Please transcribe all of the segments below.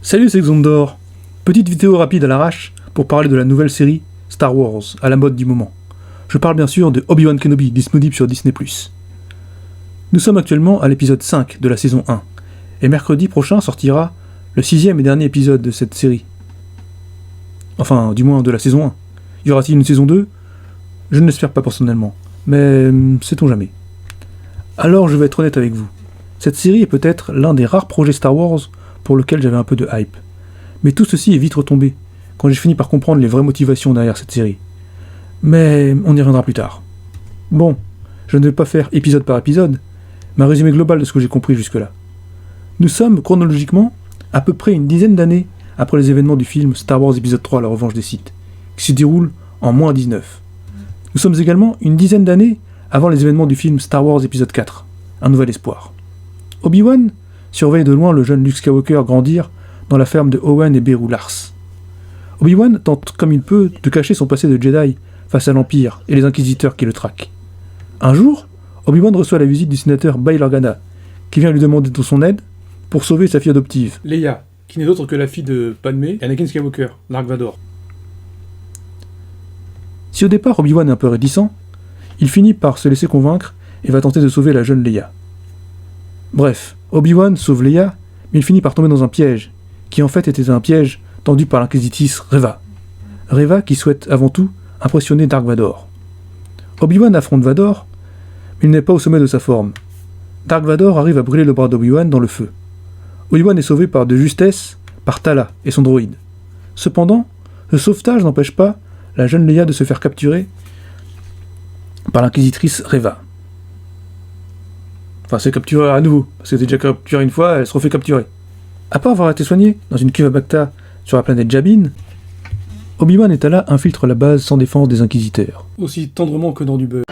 Salut, c'est Xondor. Petite vidéo rapide à l'arrache pour parler de la nouvelle série Star Wars, à la mode du moment. Je parle bien sûr de Obi-Wan Kenobi, disponible sur Disney+. Nous sommes actuellement à l'épisode 5 de la saison 1, et mercredi prochain sortira le 6e et dernier épisode de cette série. Enfin, du moins de la saison 1. Y aura-t-il une saison 2 ? Je ne l'espère pas personnellement, mais sait-on jamais. Alors je vais être honnête avec vous. Cette série est peut-être l'un des rares projets Star Wars pour lequel j'avais un peu de hype. Mais tout ceci est vite retombé, quand j'ai fini par comprendre les vraies motivations derrière cette série. Mais on y reviendra plus tard. Bon, je ne vais pas faire épisode par épisode, mais un résumé global de ce que j'ai compris jusque-là. Nous sommes, chronologiquement, à peu près une dizaine d'années après les événements du film Star Wars épisode 3, La Revanche des Sith, qui se déroule en moins 19. Nous sommes également une dizaine d'années avant les événements du film Star Wars épisode 4, Un Nouvel Espoir. Obi-Wan surveille de loin le jeune Luke Skywalker grandir dans la ferme de Owen et Beru Lars. Obi-Wan tente comme il peut de cacher son passé de Jedi face à l'Empire et les Inquisiteurs qui le traquent. Un jour, Obi-Wan reçoit la visite du sénateur Bail Organa, qui vient lui demander de son aide pour sauver sa fille adoptive, Leia, qui n'est autre que la fille de Padmé et Anakin Skywalker, Dark Vador. Si au départ Obi-Wan est un peu réticent, il finit par se laisser convaincre et va tenter de sauver la jeune Leia. Bref, Obi-Wan sauve Leia, mais il finit par tomber dans un piège, qui en fait était un piège tendu par l'inquisitrice Reva. Reva qui souhaite avant tout impressionner Dark Vador. Obi-Wan affronte Vador, mais il n'est pas au sommet de sa forme. Dark Vador arrive à brûler le bras d'Obi-Wan dans le feu. Obi-Wan est sauvé par de justesse par Tala et son droïde. Cependant, ce sauvetage n'empêche pas la jeune Leia de se faire capturer par l'inquisitrice Reva. Enfin, c'est capturé à nouveau, parce qu'elle était déjà capturée une fois, elle se refait capturer. Après avoir été soigné dans une cuve à Bacta sur la planète Jabin, Obi-Wan et Tala infiltrent la base sans défense des Inquisiteurs. Aussi tendrement que dans du beurre.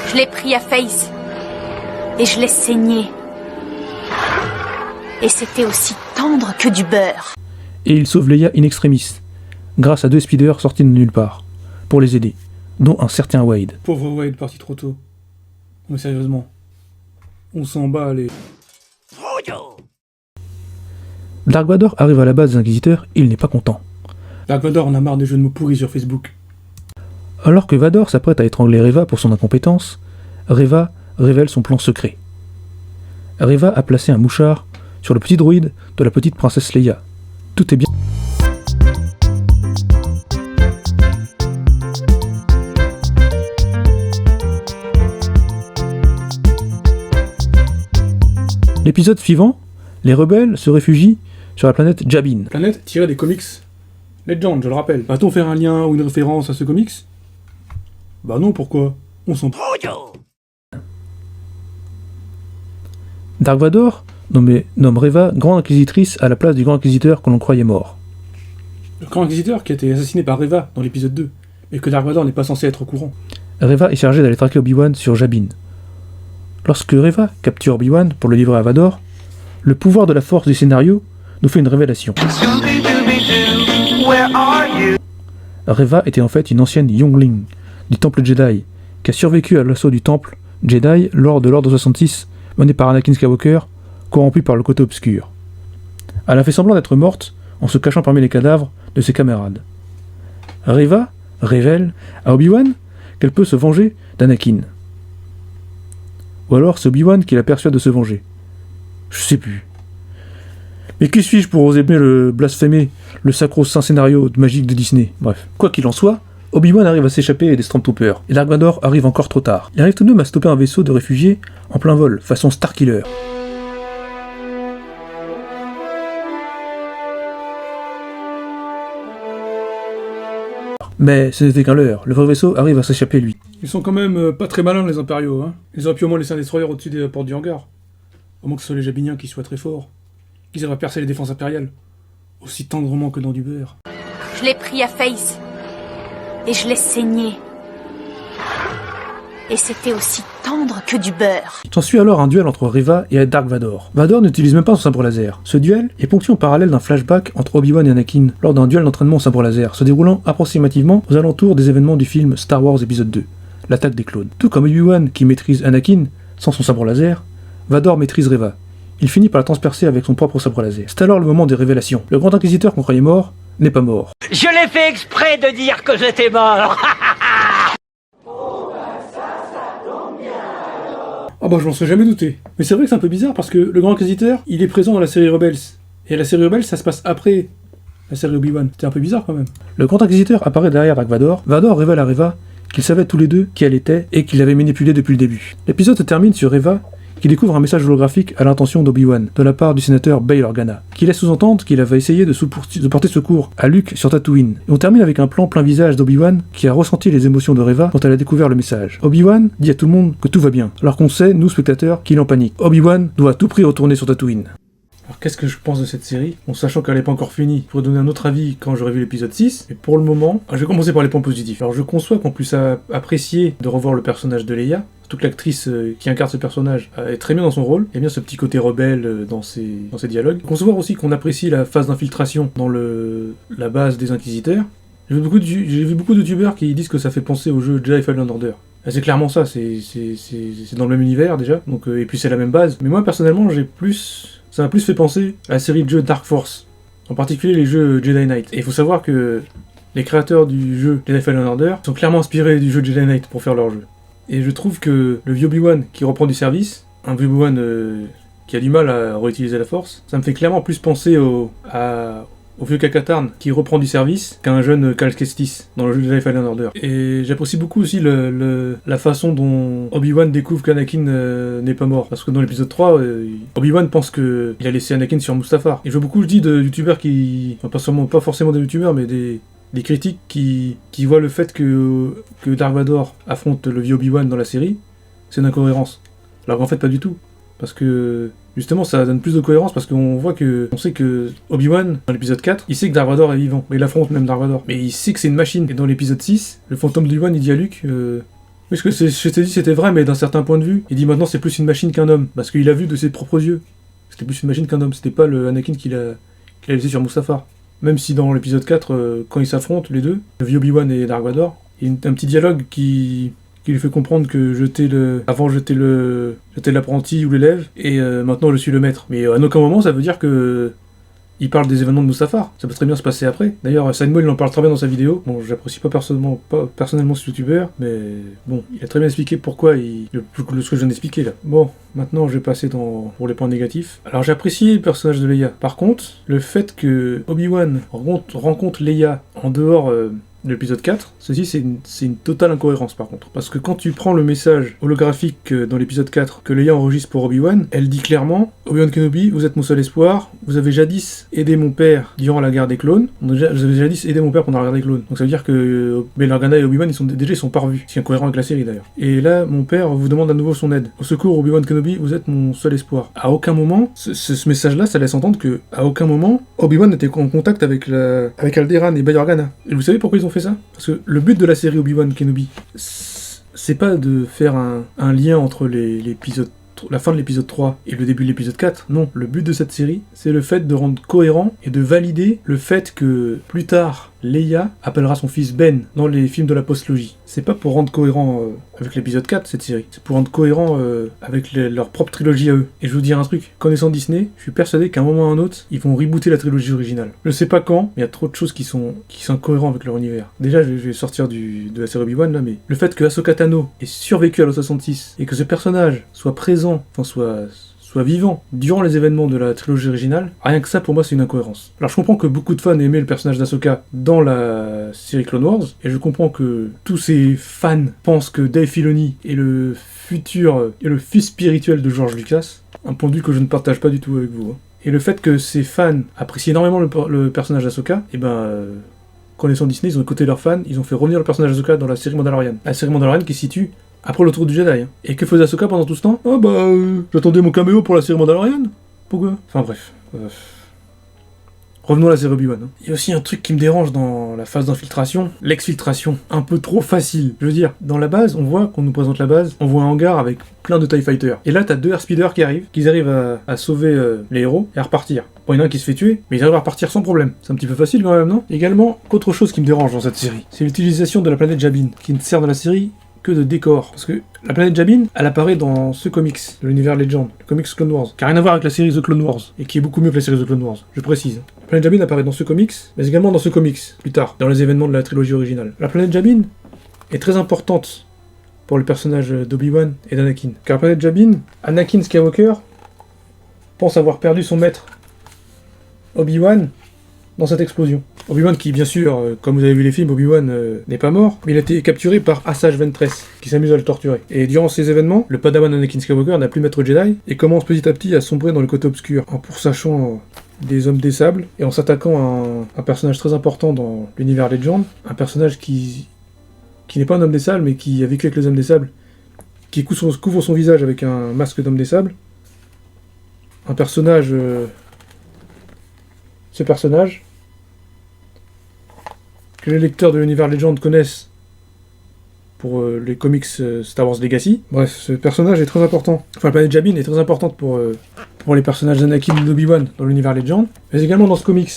Je l'ai pris à Face, et je l'ai saigné. Et c'était aussi tendre que du beurre. Et il sauve Leia in extremis, grâce à 2 speeders sortis de nulle part, pour les aider, dont un certain Wade. Pauvre Wade, parti trop tôt. Mais sérieusement, on s'en bat les... Dark Vador arrive à la base des Inquisiteurs et il n'est pas content. Dark Vador en a marre des jeux de mots pourris sur Facebook. Alors que Vador s'apprête à étrangler Reva pour son incompétence, Reva révèle son plan secret. Reva a placé un mouchard sur le petit droïde de la petite princesse Leia. Tout est bien. L'épisode suivant, les rebelles se réfugient sur la planète Jabin. Planète tirée des comics Legend, je le rappelle. Va-t-on faire un lien ou une référence à ce comics ? Bah non, pourquoi ? On s'en... Dark Vador nomme Reva Grande Inquisitrice à la place du Grand Inquisiteur que l'on croyait mort. Le Grand Inquisiteur qui a été assassiné par Reva dans l'épisode 2, mais que Dark Vador n'est pas censé être au courant. Reva est chargée d'aller traquer Obi-Wan sur Jabin. Lorsque Reva capture Obi-Wan pour le livrer à Vador, le pouvoir de la force du scénario nous fait une révélation. Reva était en fait une ancienne Youngling du Temple Jedi, qui a survécu à l'assaut du Temple Jedi lors de l'Ordre 66, mené par Anakin Skywalker, corrompu par le côté obscur. Elle a fait semblant d'être morte en se cachant parmi les cadavres de ses camarades. Reva révèle à Obi-Wan qu'elle peut se venger d'Anakin. Ou alors c'est Obi-Wan qui la persuade de se venger. Je sais plus. Mais qui suis-je pour oser le blasphémer le sacro-saint scénario magique de Disney ? Bref. Quoi qu'il en soit, Obi-Wan arrive à s'échapper des Stormtroopers, et Dark Vador arrive encore trop tard. Il arrive tout de même à stopper un vaisseau de réfugiés en plein vol, façon Starkiller. Mais ce n'était qu'un leurre, le vrai vaisseau arrive à s'échapper lui. Ils sont quand même pas très malins les impériaux, hein. Ils auraient pu au moins laisser un destroyer au-dessus des portes du hangar. Au moins que ce soit les Jabiniens qui soient très forts. Qu'ils arrivent à percer les défenses impériales. Aussi tendrement que dans du beurre. Je l'ai pris à Face, et je l'ai saigné. Et c'était aussi tendre que du beurre. S'ensuit alors un duel entre Reva et Dark Vador. Vador n'utilise même pas son sabre laser. Ce duel est ponctué en parallèle d'un flashback entre Obi-Wan et Anakin lors d'un duel d'entraînement au sabre laser, se déroulant approximativement aux alentours des événements du film Star Wars épisode 2, l'attaque des clones. Tout comme Obi-Wan qui maîtrise Anakin sans son sabre laser, Vador maîtrise Reva, il finit par la transpercer avec son propre sabre laser. C'est alors le moment des révélations. Le grand inquisiteur qu'on croyait mort n'est pas mort. Je l'ai fait exprès de dire que j'étais mort. Ah bah je m'en serais jamais douté. Mais c'est vrai que c'est un peu bizarre parce que le grand inquisiteur, il est présent dans la série Rebels. Et la série Rebels, ça se passe après la série Obi-Wan. C'était un peu bizarre quand même. Le grand inquisiteur apparaît derrière Dark Vador. Vador révèle à Reva qu'ils savaient tous les deux qui elle était et qu'ils l'avaient manipulée depuis le début. L'épisode se termine sur Reva qui découvre un message holographique à l'intention d'Obi-Wan de la part du sénateur Bail Organa, qui laisse sous-entendre qu'il avait essayé de porter secours à Luke sur Tatooine. Et on termine avec un plan plein visage d'Obi-Wan qui a ressenti les émotions de Reva quand elle a découvert le message. Obi-Wan dit à tout le monde que tout va bien, alors qu'on sait, nous spectateurs, qu'il est en panique. Obi-Wan doit à tout prix retourner sur Tatooine. Alors qu'est-ce que je pense de cette série? Bon, sachant qu'elle n'est pas encore finie, je pourrais donner un autre avis quand j'aurai vu l'épisode 6, mais pour le moment, je vais commencer par les points positifs. Alors je conçois qu'on puisse apprécier de revoir le personnage de Leia, surtout que l'actrice qui incarne ce personnage est très bien dans son rôle, il y a bien ce petit côté rebelle dans ses dialogues. Concevoir aussi qu'on apprécie la phase d'infiltration dans la base des Inquisiteurs. J'ai vu beaucoup de youtubeurs qui disent que ça fait penser au jeu Jedi Fallen Order. C'est clairement ça, c'est dans le même univers déjà, donc, et puis c'est la même base. Mais moi personnellement, ça m'a plus fait penser à la série de jeux Dark Force, en particulier les jeux Jedi Knight. Et il faut savoir que les créateurs du jeu Jedi Fallen Order sont clairement inspirés du jeu Jedi Knight pour faire leur jeu. Et je trouve que le vieux Obi-Wan qui reprend du service, un vieux Obi-Wan qui a du mal à réutiliser la force, ça me fait clairement plus penser au vieux Kakatarn qui reprend du service qu'un jeune Cal Kestis dans le jeu Jedi Fallen Order. Et j'apprécie beaucoup aussi la façon dont Obi-Wan découvre qu'Anakin n'est pas mort. Parce que dans l'épisode 3, Obi-Wan pense qu'il a laissé Anakin sur Mustafar. Et je vois beaucoup, je dis, de youtubeurs qui... Enfin, pas forcément des youtubeurs, mais des critiques qui voient le fait que Dark Vador affronte le vieux Obi-Wan dans la série, c'est une incohérence. Alors qu'en fait, pas du tout. Parce que... Justement, ça donne plus de cohérence parce qu'on sait que Obi-Wan, dans l'épisode 4, il sait que Dark Vador est vivant. Mais il affronte même Dark Vador. Mais il sait que c'est une machine. Et dans l'épisode 6, le fantôme d'Obi-Wan, il dit à Luke, oui, ce que je t'ai dit, c'était vrai, mais d'un certain point de vue. Il dit maintenant, c'est plus une machine qu'un homme. Parce qu'il a vu de ses propres yeux. C'était plus une machine qu'un homme. C'était pas le Anakin qu'il a laissé sur Mustafar. Même si dans l'épisode 4, quand ils s'affrontent, les deux, le vieux Obi-Wan et Dark Vador, il y a un petit dialogue qui lui fait comprendre que avant j'étais l'apprenti ou l'élève, et maintenant je suis le maître. Mais à aucun moment ça veut dire que il parle des événements de Mustafar. Ça peut très bien se pasce après. D'ailleurs, Simon il en parle très bien dans sa vidéo. Bon, j'apprécie pas personnellement ce youtubeur, mais bon, il a très bien expliqué pourquoi ce que je viens d'expliquer là. Bon, maintenant je vais passer pour les points négatifs. Alors j'apprécie le personnage de Leia. Par contre, le fait que Obi-Wan rencontre Leia en dehors de l'épisode 4, ceci c'est une totale incohérence par contre. Parce que quand tu prends le message holographique dans l'épisode 4 que Leia enregistre pour Obi-Wan, elle dit clairement « Obi-Wan Kenobi, vous êtes mon seul espoir, vous avez jadis aidé mon père durant la guerre des clones, vous avez jadis aidé mon père pendant la guerre des clones. » Donc ça veut dire que Bail Organa et Obi-Wan ils sont pas revus, c'est incohérent avec la série d'ailleurs. Et là, mon père vous demande à nouveau son aide. Au secours Obi-Wan Kenobi, vous êtes mon seul espoir. À aucun moment, ce message-là, ça laisse entendre que à aucun moment, Obi-Wan n'était en contact avec Alderaan et Bail Organa. Et vous savez pourquoi ils ont fait ça? Parce que le but de la série Obi-Wan Kenobi, c'est pas de faire un lien entre la fin de l'épisode 3 et le début de l'épisode 4. Non, le but de cette série, c'est le fait de rendre cohérent et de valider le fait que plus tard, Leia appellera son fils Ben dans les films de la postlogie. C'est pas pour rendre cohérent avec l'épisode 4, cette série. C'est pour rendre cohérent avec leur propre trilogie à eux. Et je vais vous dire un truc, connaissant Disney, je suis persuadé qu'à un moment ou à un autre, ils vont rebooter la trilogie originale. Je sais pas quand, mais il y a trop de choses qui sont cohérentes avec leur univers. Déjà, je vais sortir de la série Obi-Wan là, mais le fait que Ahsoka Tano ait survécu à l'O66 et que ce personnage soit présent, enfin soit vivant durant les événements de la trilogie originale, rien que ça pour moi c'est une incohérence. Alors je comprends que beaucoup de fans aimaient le personnage d'Ahsoka dans la série Clone Wars, et je comprends que tous ces fans pensent que Dave Filoni est le fils spirituel de George Lucas, un point de vue que je ne partage pas du tout avec vous. Et le fait que ces fans apprécient énormément le personnage d'Ahsoka, et connaissant Disney, ils ont écouté leurs fans, ils ont fait revenir le personnage d'Ahsoka dans la série Mandalorian. La série Mandalorian qui se situe après le retour du Jedi. Hein. Et que faisait Ahsoka pendant tout ce temps? J'attendais mon caméo pour la série Mandalorian. Pourquoi? Enfin bref. Revenons à la série Obi-Wan. Hein. Il y a aussi un truc qui me dérange dans la phase d'infiltration, l'exfiltration. Un peu trop facile. Je veux dire, dans la base, on voit qu'on nous présente la base, on voit un hangar avec plein de TIE Fighters. Et là, t'as deux airspeeders qui arrivent à sauver les héros et à repartir. Bon, il y en a un qui se fait tuer, mais ils arrivent à repartir sans problème. C'est un petit peu facile quand même, non? Également, qu'autre chose qui me dérange dans cette série, c'est l'utilisation de la planète Jabin, qui ne sert dans la série que de décor. Parce que la planète Jabin, elle apparaît dans ce comics, de l'univers Legend, le comics Clone Wars, qui n'a rien à voir avec la série The Clone Wars, et qui est beaucoup mieux que la série The Clone Wars, je précise. La planète Jabin apparaît dans ce comics, mais également dans ce comics, plus tard, dans les événements de la trilogie originale. La planète Jabin est très importante pour le personnage d'Obi-Wan et d'Anakin. Car la planète Jabin, Anakin Skywalker pense avoir perdu son maître, Obi-Wan, dans cette explosion. Obi-Wan qui, bien sûr, comme vous avez vu les films, Obi-Wan n'est pas mort, mais il a été capturé par Asajj Ventress, qui s'amuse à le torturer. Et durant ces événements, le padawan Anakin Skywalker n'a plus maître Jedi, et commence petit à petit à sombrer dans le côté obscur, en pourssachant des hommes des sables, et en s'attaquant à un personnage très important dans l'univers Legend, un personnage qui n'est pas un homme des sables, mais qui a vécu avec les hommes des sables, qui couvre son visage avec un masque d'homme des sables. Un personnage... Ce personnage, que les lecteurs de l'univers Legend connaissent pour les comics Star Wars Legacy. Bref, ce personnage est très important. Enfin, la planète Jabin est très importante pour les personnages d'Anakin et d'Obi-Wan dans l'univers Legend, mais également dans ce comics,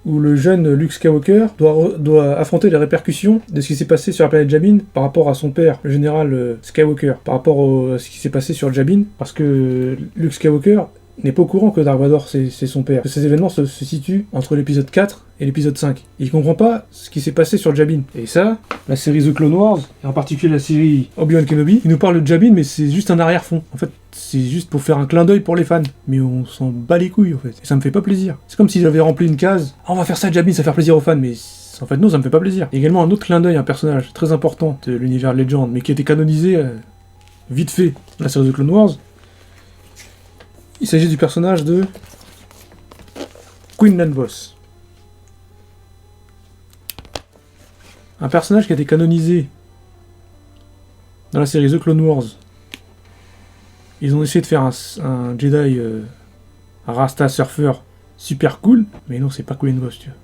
où le jeune Luke Skywalker doit affronter les répercussions de ce qui s'est passé sur la planète Jabin par rapport à son père, le général Skywalker, par rapport à ce qui s'est passé sur Jabin, parce que Luke Skywalker n'est pas au courant que Dark Vador c'est son père. Que ces événements se situent entre l'épisode 4 et l'épisode 5. Il comprend pas ce qui s'est passé sur Jabin. Et ça, la série The Clone Wars, et en particulier la série Obi-Wan Kenobi, il nous parle de Jabin, mais c'est juste un arrière-fond. En fait, c'est juste pour faire un clin d'œil pour les fans. Mais on s'en bat les couilles, en fait. Et ça me fait pas plaisir. C'est comme si j'avais rempli une case. Ah, on va faire ça Jabin, ça va faire plaisir aux fans, mais... En fait, non, ça me fait pas plaisir. Il y a également un autre clin d'œil, un personnage très important de l'univers Legend, mais qui a été canonisé vite fait dans la série The Clone Wars. Il s'agit du personnage de Quinlan Vos. Un personnage qui a été canonisé dans la série The Clone Wars. Ils ont essayé de faire un Jedi, un Rasta surfeur super cool, mais non, c'est pas Quinlan Vos, tu vois.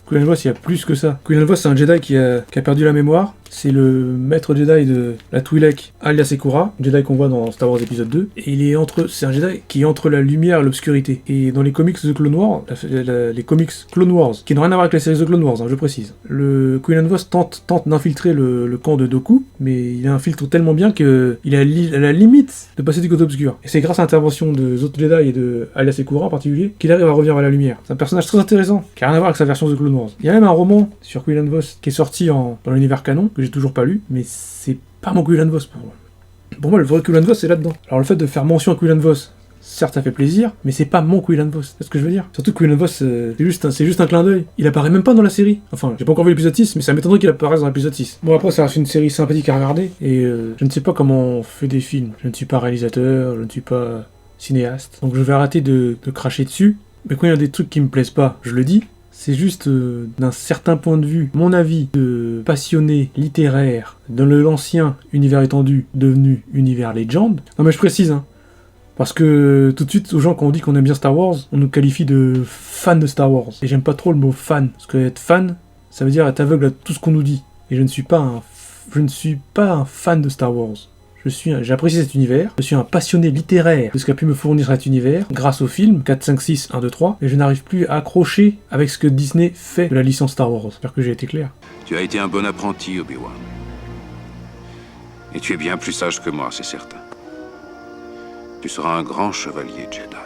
Quinlan Vos, il y a plus que ça. Quinlan Vos, c'est un Jedi qui a perdu la mémoire. C'est le maître Jedi de la Twi'lek, alias Sekura, Jedi qu'on voit dans Star Wars épisode 2. Et c'est un Jedi qui est entre la lumière et l'obscurité. Et dans les comics The Clone Wars, les comics Clone Wars, qui n'ont rien à voir avec la série The Clone Wars, hein, je précise. Le Quinlan Vos tente d'infiltrer le camp de Dooku, mais il infiltre tellement bien qu'il est à la limite de passer du côté obscur. Et c'est grâce à l'intervention de autres Jedi et de alias Sekura en particulier qu'il arrive à revenir vers la lumière. C'est un personnage très intéressant, qui n'a rien à voir avec sa version The Clone Wars. Il y a même un roman sur Quinlan Vos qui est sorti dans l'univers canon, que j'ai toujours pas lu, mais c'est pas mon Quinlan Vos pour moi. Pour moi, le vrai Quinlan Vos, c'est là-dedans. Alors le fait de faire mention à Quinlan Vos, certes ça fait plaisir, mais c'est pas mon Quinlan Vos, c'est ce que je veux dire. Surtout que Quinlan Vos, c'est juste un clin d'œil. Il apparaît même pas dans la série. Enfin, j'ai pas encore vu l'épisode 6, mais ça m'étonnerait qu'il apparaisse dans l'épisode 6. Bon, après, ça reste une série sympathique à regarder, et je ne sais pas comment on fait des films. Je ne suis pas réalisateur, je ne suis pas cinéaste, donc je vais arrêter de cracher dessus. Mais quand il y a des trucs qui me plaisent pas, je le dis. C'est juste, d'un certain point de vue, mon avis de passionné littéraire dans l'ancien univers étendu devenu univers Legend. Non mais je précise, hein, parce que tout de suite, aux gens, quand on dit qu'on aime bien Star Wars, on nous qualifie de fans de Star Wars. Et j'aime pas trop le mot fan, parce que être fan, ça veut dire être aveugle à tout ce qu'on nous dit. Et je ne suis pas un fan de Star Wars. J'apprécie cet univers, je suis un passionné littéraire de ce qu'a pu me fournir cet univers, grâce aux films 4, 5, 6, 1, 2, 3, et je n'arrive plus à accrocher avec ce que Disney fait de la licence Star Wars. J'espère que j'ai été clair. Tu as été un bon apprenti, Obi-Wan. Et tu es bien plus sage que moi, c'est certain. Tu seras un grand chevalier Jedi.